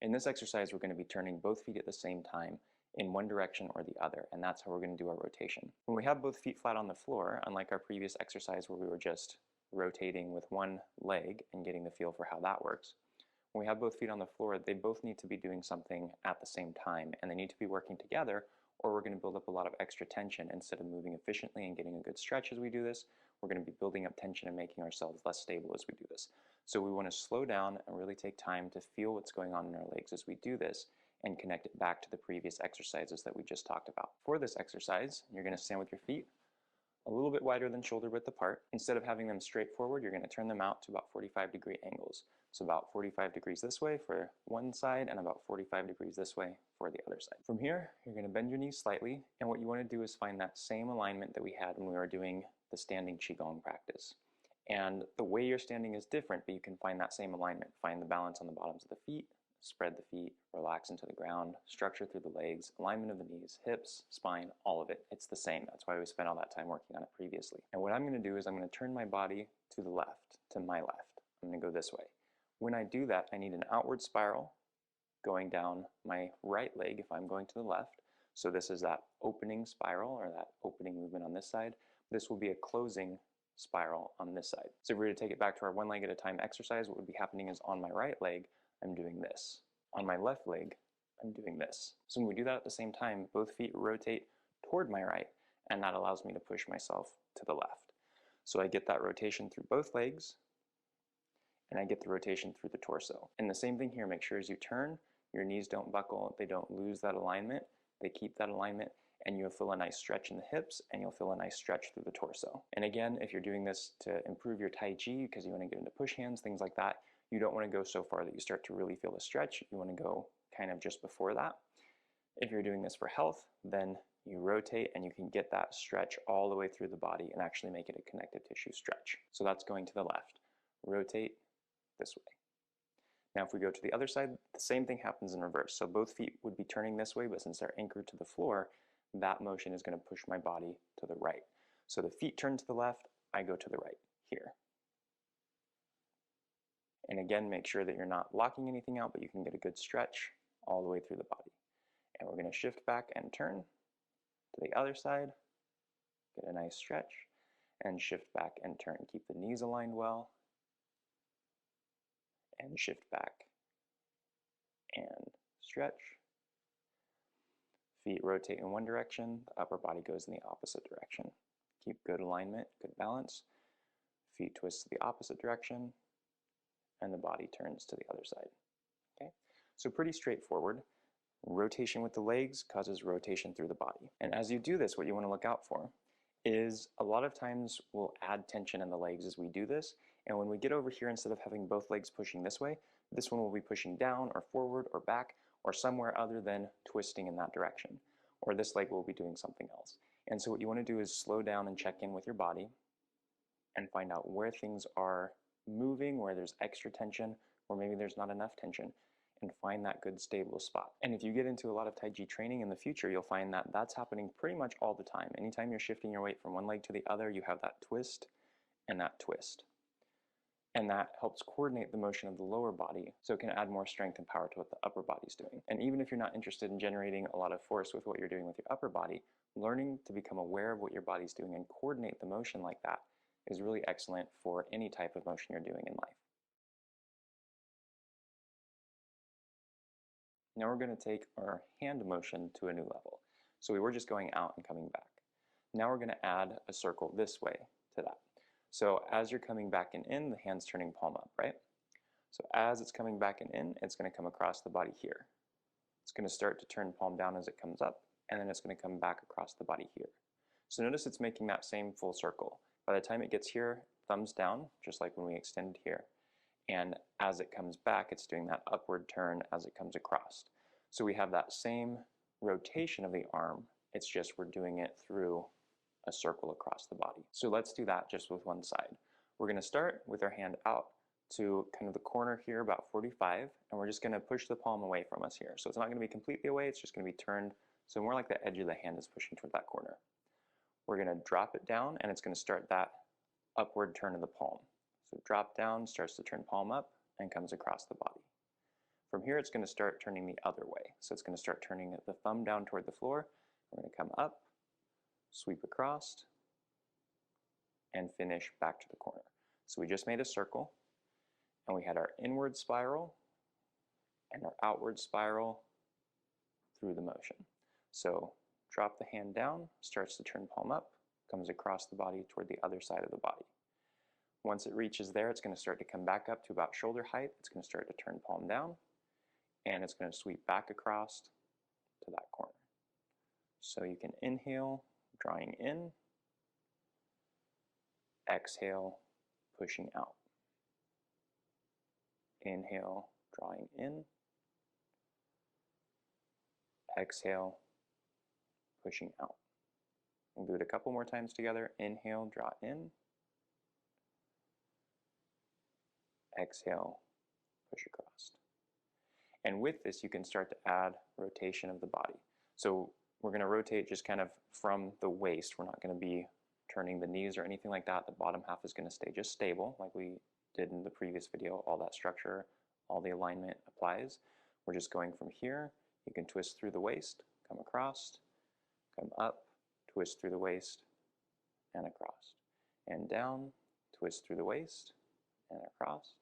In this exercise, we're going to be turning both feet at the same time in one direction or the other, and that's how we're going to do our rotation. When we have both feet flat on the floor, unlike our previous exercise where we were just rotating with one leg and getting the feel for how that works, when we have both feet on the floor, they both need to be doing something at the same time, and they need to be working together, or we're going to build up a lot of extra tension. Instead of moving efficiently and getting a good stretch as we do this, we're going to be building up tension and making ourselves less stable as we do this. So we want to slow down and really take time to feel what's going on in our legs as we do this and connect it back to the previous exercises that we just talked about. For this exercise, you're going to stand with your feet a little bit wider than shoulder width apart. Instead of having them straight forward, you're going to turn them out to about 45-degree angles. So about 45 degrees this way for one side and about 45 degrees this way for the other side. From here, you're going to bend your knees slightly, and what you want to do is find that same alignment that we had when we were doing the standing Qigong practice. And the way you're standing is different, but you can find that same alignment. Find the balance on the bottoms of the feet, spread the feet, relax into the ground, structure through the legs, alignment of the knees, hips, spine, all of it. It's the same. That's why we spent all that time working on it previously. And what I'm going to do is I'm going to turn my body to the left, to my left. I'm going to go this way. When I do that, I need an outward spiral going down my right leg if I'm going to the left. So this is that opening spiral or that opening movement on this side. This will be a closing spiral on this side. So if we were to take it back to our one leg at a time exercise, what would be happening is on my right leg, I'm doing this. On my left leg, I'm doing this. So when we do that at the same time, both feet rotate toward my right, and that allows me to push myself to the left. So I get that rotation through both legs, and I get the rotation through the torso. And the same thing here, make sure as you turn, your knees don't buckle, they don't lose that alignment, they keep that alignment, and you'll feel a nice stretch in the hips, and you'll feel a nice stretch through the torso. And again, if you're doing this to improve your Tai Chi, because you want to get into push hands, things like that, you don't want to go so far that you start to really feel a stretch. You want to go kind of just before that. If you're doing this for health, then you rotate and you can get that stretch all the way through the body and actually make it a connective tissue stretch. So that's going to the left. Rotate this way. Now if we go to the other side, the same thing happens in reverse. So both feet would be turning this way, but since they're anchored to the floor, that motion is going to push my body to the right. So the feet turn to the left, I go to the right here. And again, make sure that you're not locking anything out, but you can get a good stretch all the way through the body. And we're going to shift back and turn to the other side, get a nice stretch, and shift back and turn. Keep the knees aligned well, and shift back and stretch. Feet rotate in one direction, the upper body goes in the opposite direction. Keep good alignment, good balance. Feet twist to the opposite direction, and the body turns to the other side. Okay, so pretty straightforward. Rotation with the legs causes rotation through the body. And as you do this, what you want to look out for is a lot of times we'll add tension in the legs as we do this. And when we get over here, instead of having both legs pushing this way, this one will be pushing down or forward or back or somewhere other than twisting in that direction. Or this leg will be doing something else. And so what you want to do is slow down and check in with your body and find out where things are moving, where there's extra tension, or maybe there's not enough tension, and find that good stable spot. And if you get into a lot of Tai Chi training in the future, you'll find that that's happening pretty much all the time. Anytime you're shifting your weight from one leg to the other, you have that twist and that twist. And that helps coordinate the motion of the lower body, so it can add more strength and power to what the upper body's doing. And even if you're not interested in generating a lot of force with what you're doing with your upper body, learning to become aware of what your body's doing and coordinate the motion like that is really excellent for any type of motion you're doing in life. Now we're going to take our hand motion to a new level. So we were just going out and coming back. Now we're going to add a circle this way to that. So as you're coming back and in, the hand's turning palm up, right? So as it's coming back and in, it's going to come across the body here. It's going to start to turn palm down as it comes up, and then it's going to come back across the body here. So notice it's making that same full circle. By the time it gets here, thumbs down, just like when we extended here. And as it comes back, it's doing that upward turn as it comes across. So we have that same rotation of the arm, it's just we're doing it through a circle across the body. So let's do that just with one side. We're going to start with our hand out to kind of the corner here, about 45, and we're just going to push the palm away from us here. So it's not going to be completely away, it's just going to be turned, so more like the edge of the hand is pushing toward that corner. We're going to drop it down, and it's going to start that upward turn of the palm. So drop down, starts to turn palm up, and comes across the body. From here, it's going to start turning the other way. So it's going to start turning the thumb down toward the floor. We're going to come up, sweep across, and finish back to the corner. So we just made a circle, and we had our inward spiral and our outward spiral through the motion. So drop the hand down, starts to turn palm up, comes across the body toward the other side of the body. Once it reaches there, it's going to start to come back up to about shoulder height. It's going to start to turn palm down, and it's going to sweep back across to that corner. So you can inhale, drawing in, exhale, pushing out. Inhale, drawing in, exhale, pushing out. We'll do it a couple more times together. Inhale, draw in, exhale, push across. And with this, you can start to add rotation of the body. So we're going to rotate just kind of from the waist. We're not going to be turning the knees or anything like that. The bottom half is going to stay just stable like we did in the previous video. All that structure, all the alignment applies. We're just going from here. You can twist through the waist, come across, come up, twist through the waist, and across. And down, twist through the waist, and across,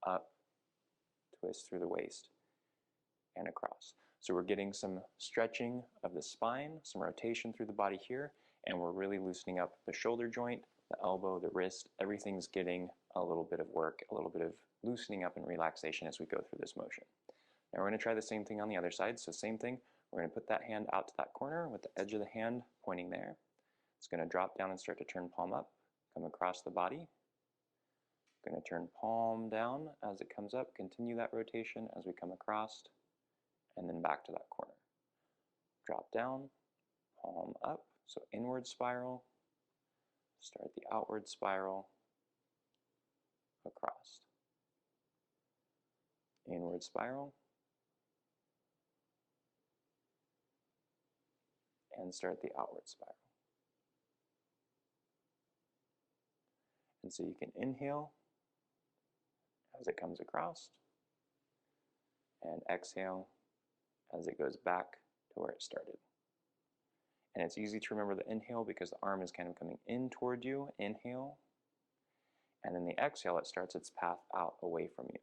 up, twist through the waist, and across. So we're getting some stretching of the spine, some rotation through the body here, and we're really loosening up the shoulder joint, the elbow, the wrist. Everything's getting a little bit of work, a little bit of loosening up and relaxation as we go through this motion. Now we're going to try the same thing on the other side. So same thing, we're going to put that hand out to that corner with the edge of the hand pointing there. It's going to drop down and start to turn palm up, come across the body. Going to turn palm down as it comes up, continue that rotation as we come across, and then back to that corner. Drop down, palm up, so inward spiral, start the outward spiral, across. Inward spiral, and start the outward spiral. And so you can inhale as it comes across, and exhale as it goes back to where it started. And it's easy to remember the inhale because the arm is kind of coming in toward you, inhale, and then the exhale, it starts its path out away from you,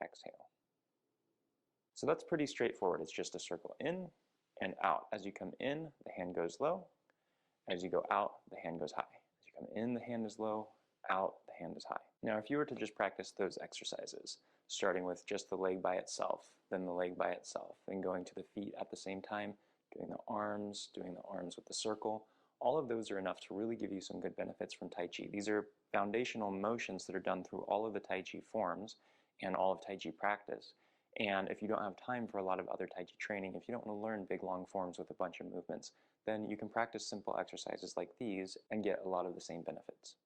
exhale. So that's pretty straightforward. It's just a circle in and out. As you come in, the hand goes low. As you go out, the hand goes high. As you come in, the hand is low. Out, the hand is high. Now, if you were to just practice those exercises, starting with just the leg by itself, then the leg by itself, then going to the feet at the same time, doing the arms with the circle, all of those are enough to really give you some good benefits from Tai Chi. These are foundational motions that are done through all of the Tai Chi forms and all of Tai Chi practice. And if you don't have time for a lot of other Tai Chi training, if you don't want to learn big long forms with a bunch of movements, then you can practice simple exercises like these and get a lot of the same benefits.